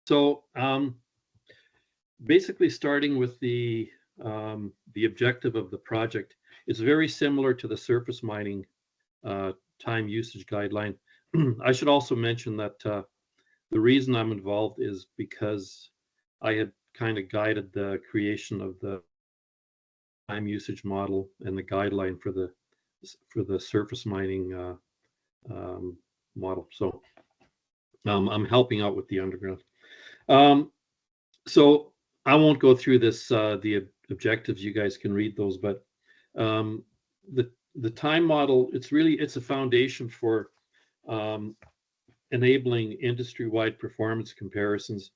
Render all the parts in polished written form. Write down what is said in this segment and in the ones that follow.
So basically, starting with the objective of the project is very similar to the surface mining time usage guideline. I should also mention that the reason I'm involved is because I had kind of guided the creation of the time usage model and the guideline for the surface mining model. So I'm helping out with the underground. So I won't go through this the objectives. You guys can read those, but um, the time model, it's a foundation for enabling industry-wide performance comparisons,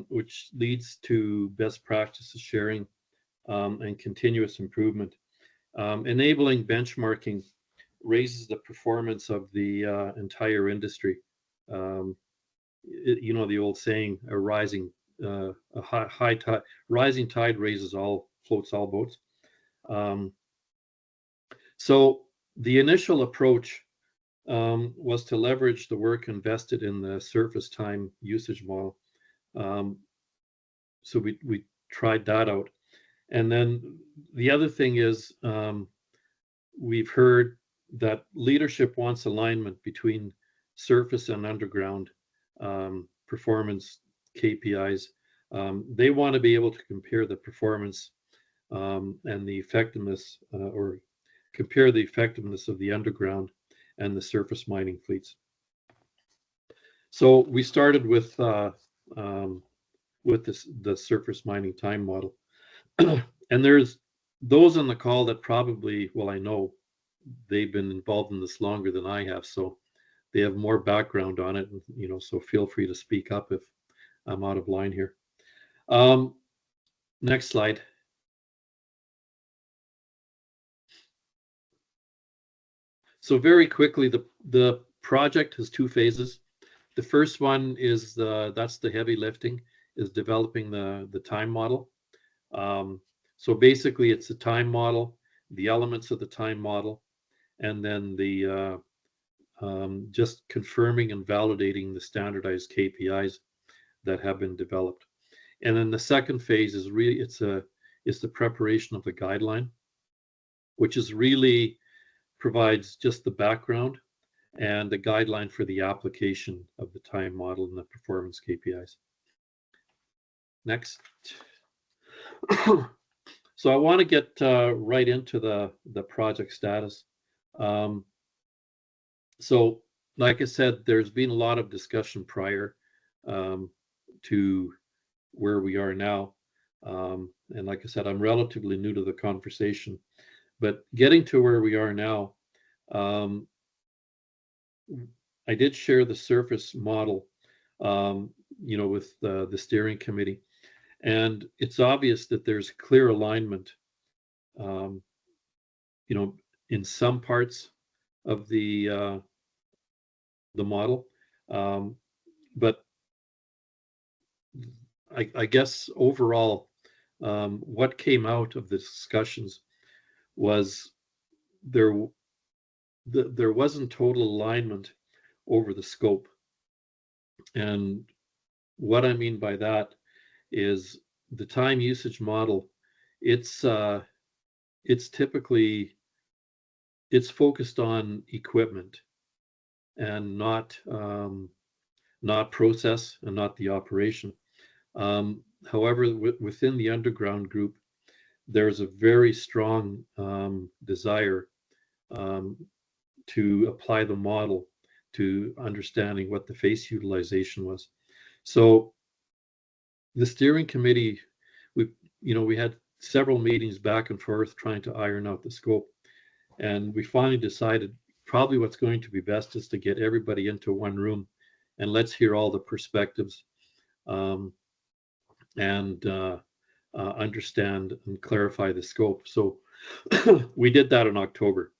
which leads to best practices sharing and continuous improvement. Enabling benchmarking raises the performance of the entire industry. You know the old saying, a high tide, rising tide floats all boats. So the initial approach was to leverage the work invested in the surface time usage model. So we tried that out. And then the other thing is we've heard that leadership wants alignment between surface and underground performance KPIs. They want to be able to compare the performance and the effectiveness, or compare the effectiveness of the underground and the surface mining fleets. So we started with the surface mining time model. And there's those on the call that probably, well, I know they've been involved in this longer than I have, so they have more background on it, you know, so feel free to speak up if I'm out of line here. Next slide. So very quickly, the project has two phases. The first one is that's the heavy lifting, is developing the time model. So basically, it's a time model, the elements of the time model, and then the just confirming and validating the standardized KPIs that have been developed. And then the second phase is really it's the preparation of the guideline, which is really provides just the background and the guideline for the application of the time model and the performance KPIs. Next. So I want to get right into the project status. So like I said, there's been a lot of discussion prior to where we are now. And like I said, I'm relatively new to the conversation, but getting to where we are now, I did share the surface model, you know, with the steering committee, and it's obvious that there's clear alignment, you know, in some parts of the model, but I guess overall, what came out of the discussions was there wasn't total alignment over the scope. And what I mean by that is the time usage model, it's typically focused on equipment and not process and not the operation. However, within the underground group, there's a very strong desire to apply the model to understanding what the face utilization was. So the steering committee, we had several meetings back and forth trying to iron out the scope, and we finally decided probably what's going to be best is to get everybody into one room and let's hear all the perspectives and understand and clarify the scope. So we did that in October.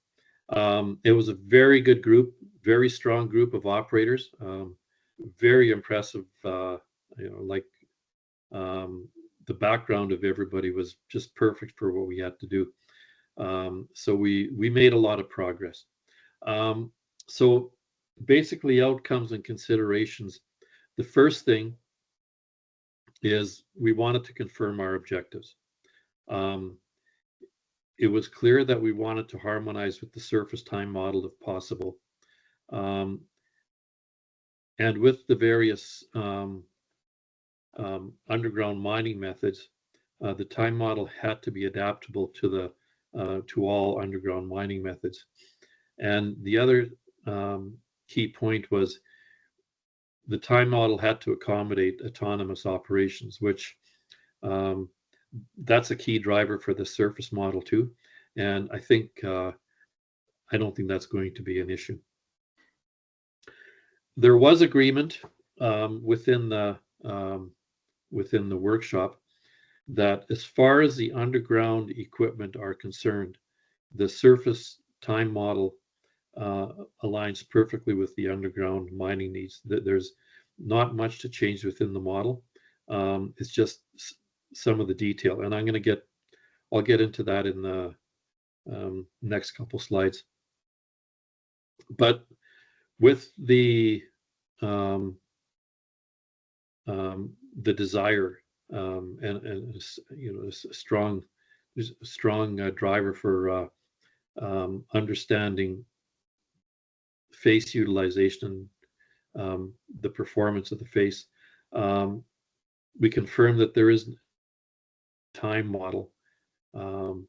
It was a very good group, very strong group of operators, very impressive. The background of everybody was just perfect for what we had to do. So we made a lot of progress. So basically, outcomes and considerations. The first thing is we wanted to confirm our objectives. Um, it was clear that we wanted to harmonize with the surface time model if possible. Um, and with the various underground mining methods, the time model had to be adaptable to all underground mining methods. And the other key point was the time model had to accommodate autonomous operations, which um, that's a key driver for the surface model too. And I don't think that's going to be an issue. There was agreement um, within the um, within the workshop that as far as the underground equipment are concerned, the surface time model aligns perfectly with the underground mining needs. That there's not much to change within the model. It's just some of the detail, and I'll get into that in the next couple slides. But with um, the desire and you know there's a strong driver for understanding face utilization, the performance of the face. Um, we confirm that there is a time model um,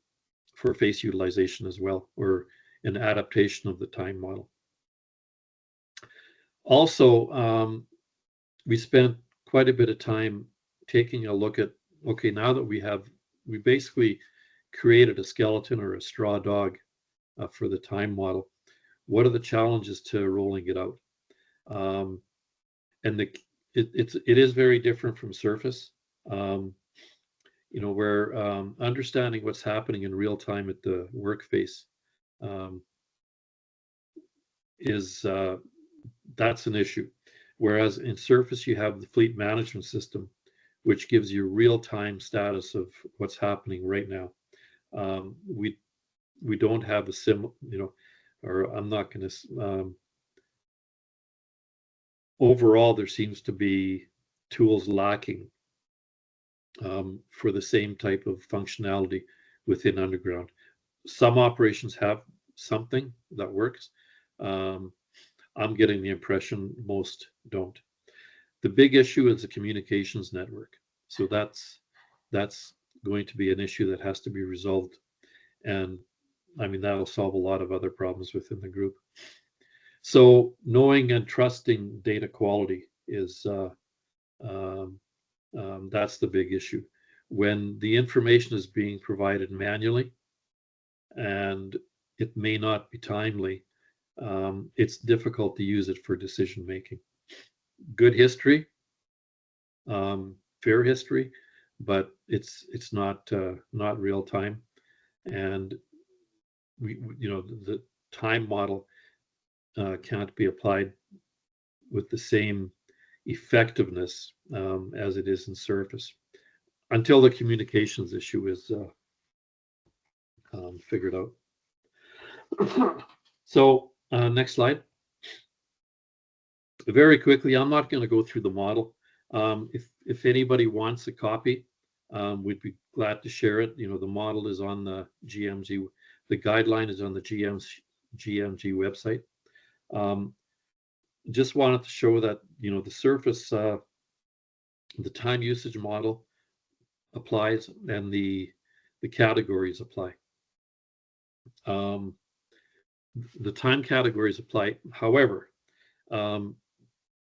for face utilization as well, or an adaptation of the time model. Also, we spent quite a bit of time taking a look at, okay, now that we basically created a skeleton or a straw dog for the time model, what are the challenges to rolling it out? Um, and it is very different from surface. Um, you know, where understanding what's happening in real time at the work face um, is that's an issue. Whereas in surface, you have the fleet management system, which gives you real time status of what's happening right now. Um, we don't have a you know, or I'm not going to. Overall, there seems to be tools lacking for the same type of functionality within underground. Some operations have something that works. Um, I'm getting the impression most don't. The big issue is the communications network. So that's going to be an issue that has to be resolved. And I mean, that'll solve a lot of other problems within the group. So knowing and trusting data quality is um, that's the big issue. When the information is being provided manually and it may not be timely, it's difficult to use it for decision making. Good history, fair history, but it's not real time, and you know the time model can't be applied with the same effectiveness as it is in surface until the communications issue is figured out. So next slide. Very quickly, I'm not going to go through the model. If anybody wants a copy, we'd be glad to share it. You know, the model is on the GMG, the guideline is on the GMG website. Just wanted to show that, you know, the surface, the time usage model applies and the categories apply. The time categories apply. However,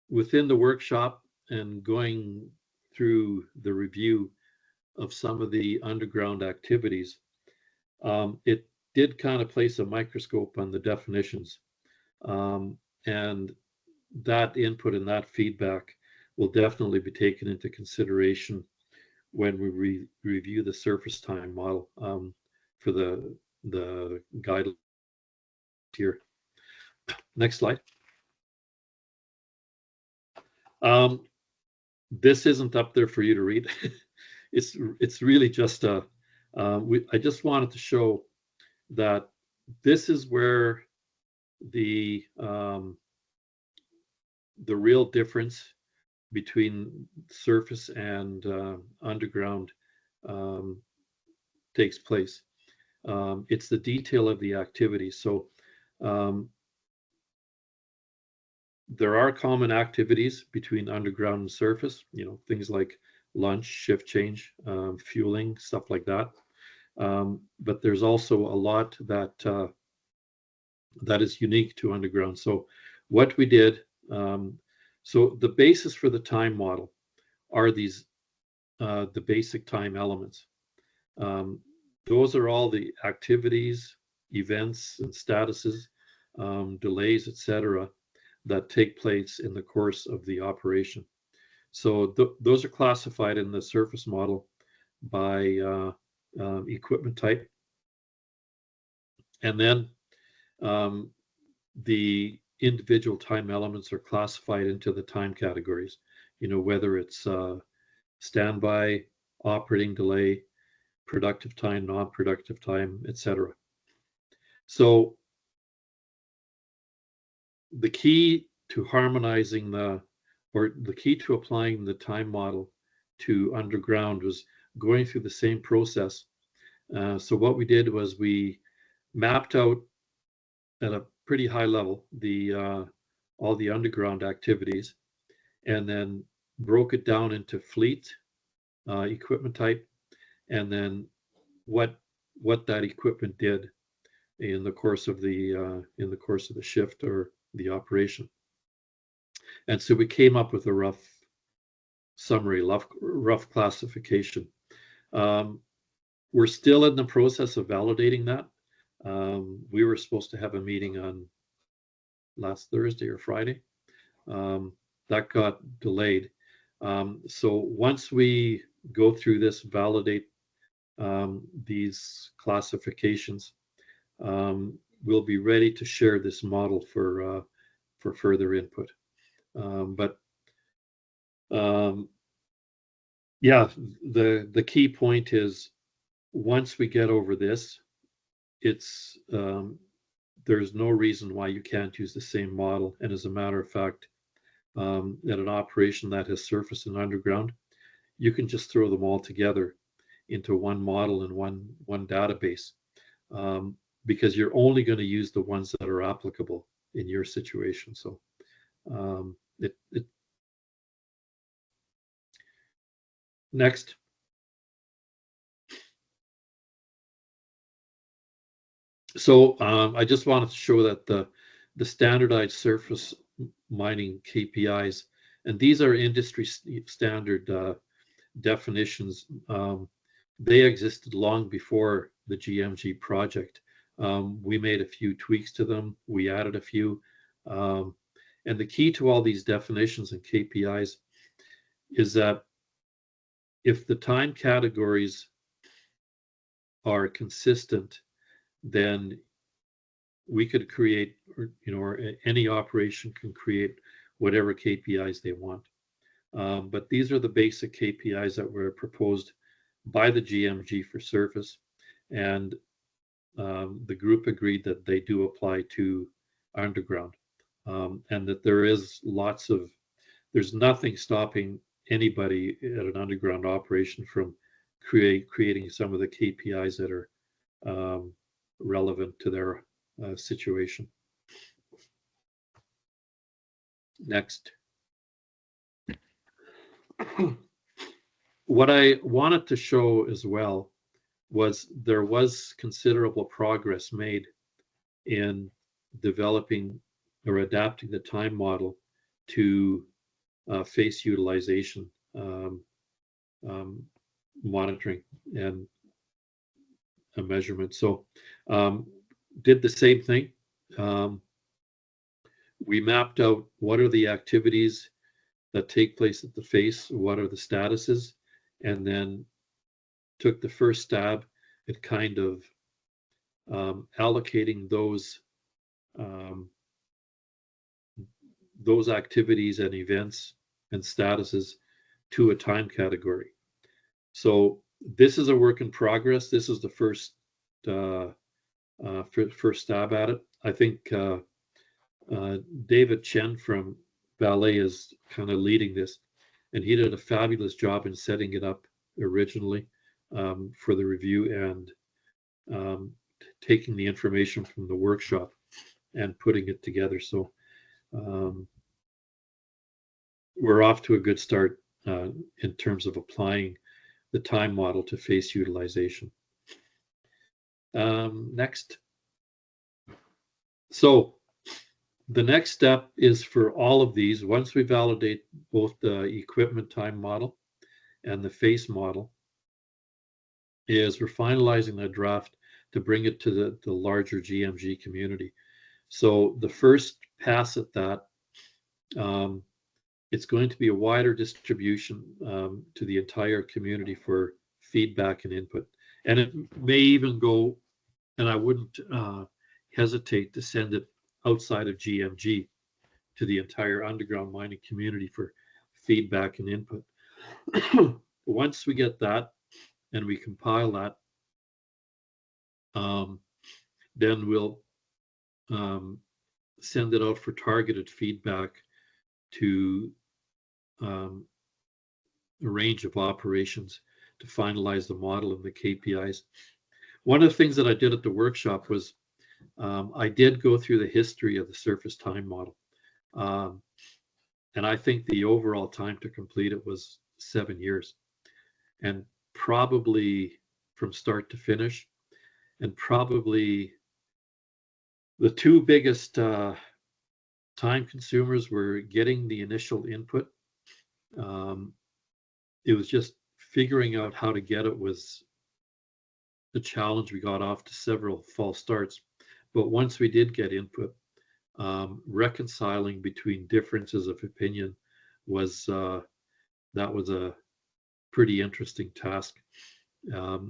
within the workshop and going through the review of some of the underground activities, it did kind of place a microscope on the definitions. And that input and that feedback will definitely be taken into consideration when we review the surface time model for the guidelines here. Next slide. This isn't up there for you to read. It's really just a I just wanted to show that this is where the real difference between surface and underground um, takes place. It's the detail of the activity. So um, there are common activities between underground and surface, things like lunch, shift change, fueling, stuff like that. But there's also a lot that is unique to underground. So what we did, um, so the basis for the time model are these the basic time elements. Um, those are all the activities, events, and statuses, delays, etc., that take place in the course of the operation. So those are classified in the surface model by equipment type, and then um, the individual time elements are classified into the time categories. Whether it's standby, operating delay, productive time, non-productive time, etc. So the key to harmonizing or the key to applying the time model to underground was going through the same process. So what we did was we mapped out at a pretty high level the all the underground activities, and then broke it down into fleet, equipment type, and then what that equipment did in the course of the shift or the operation. And so we came up with a rough summary, rough classification. Um, we're still in the process of validating that. We were supposed to have a meeting on last Thursday or Friday. Um, that got delayed. So once we go through this, validate these classifications, we'll be ready to share this model for further input. But yeah, the key point is once we get over this, it's there's no reason why you can't use the same model. And as a matter of fact, at an operation that has surface and underground, you can just throw them all together into one model and one database, um, because you're only going to use the ones that are applicable in your situation. So it next. So I just wanted to show that the standardized surface mining KPIs, and these are industry standard definitions. They existed long before the GMG project. We made a few tweaks to them. We added a few. Um, and the key to all these definitions and KPIs is that if the time categories are consistent, then we could create, or any operation can create whatever KPIs they want. But these are the basic KPIs that were proposed by the GMG for surface, and the group agreed that they do apply to underground, and that there's nothing stopping anybody at an underground operation from creating some of the KPIs that are um, relevant to their situation. Next. What I wanted to show as well was there was considerable progress made in developing or adapting the time model to face utilization um, monitoring and a measurement. So did the same thing. Um, we mapped out what are the activities that take place at the face, what are the statuses, and then took the first stab at kind of allocating um, those activities and events and statuses to a time category. So this is a work in progress. This is the uh, first stab at it. I think David Chen from Ballet is kind of leading this. and he did a fabulous job in setting it up originally for the review and taking the information from the workshop and putting it together. So um, we're off to a good start in terms of applying the time model to face utilization. Next. So the next step is for all of these, once we validate both the equipment time model and the face model, is we're finalizing the draft to bring it to the larger GMG community. So the first pass at that, it's going to be a wider distribution to the entire community for feedback and input. And it may even go, and I wouldn't hesitate to send it outside of GMG to the entire underground mining community for feedback and input. Once we get that and we compile that, then we'll send it out for targeted feedback to a range of operations to finalize the model and the KPIs. One of the things that I did at the workshop was I did go through the history of the surface time model. And I think the overall time to complete it was 7 years, and probably from start to finish. And probably the two biggest time consumers were getting the initial input. It was just figuring out how to get it was the challenge. We got off to several false starts, but once we did get input, reconciling between differences of opinion was that was a pretty interesting task.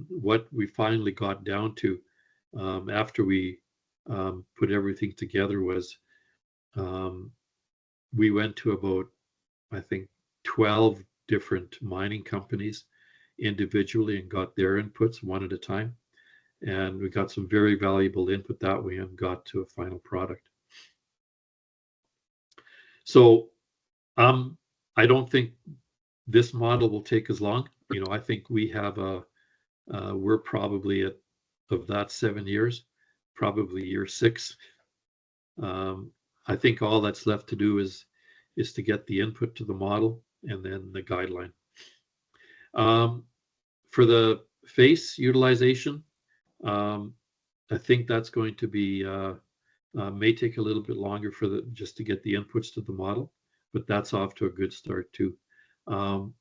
What we finally got down to after we put everything together was we went to about, I think, 12 different mining companies individually and got their inputs one at a time. And we got some very valuable input that way and got to a final product. So I don't think this model will take as long. You know, I think we have we're probably at, of that 7 years, probably year 6. I think all that's left to do is to get the input to the model and then the guideline. For the face utilization, I think that's going to be may take a little bit longer for the just to get the inputs to the model, but that's off to a good start too. And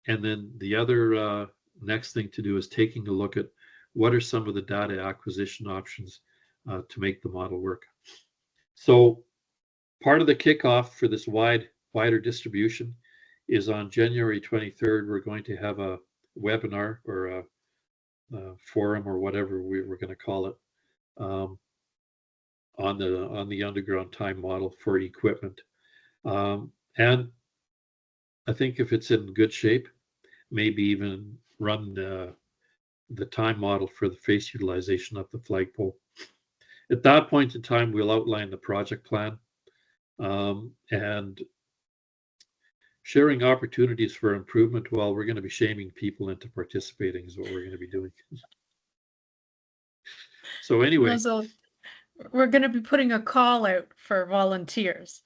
then the other next thing to do is taking a look at what are some of the data acquisition options to make the model work. So part of the kickoff for this wider distribution is on January 23rd. We're going to have a webinar or a forum or whatever we're going to call it on the underground time model for equipment. And I think if it's in good shape, maybe even run the time model for the face utilization of the flagpole. At that point in time, we'll outline the project plan and sharing opportunities for improvement. Well, we're going to be shaming people into participating is what we're going to be doing. So anyway. So we're going to be putting a call out for volunteers.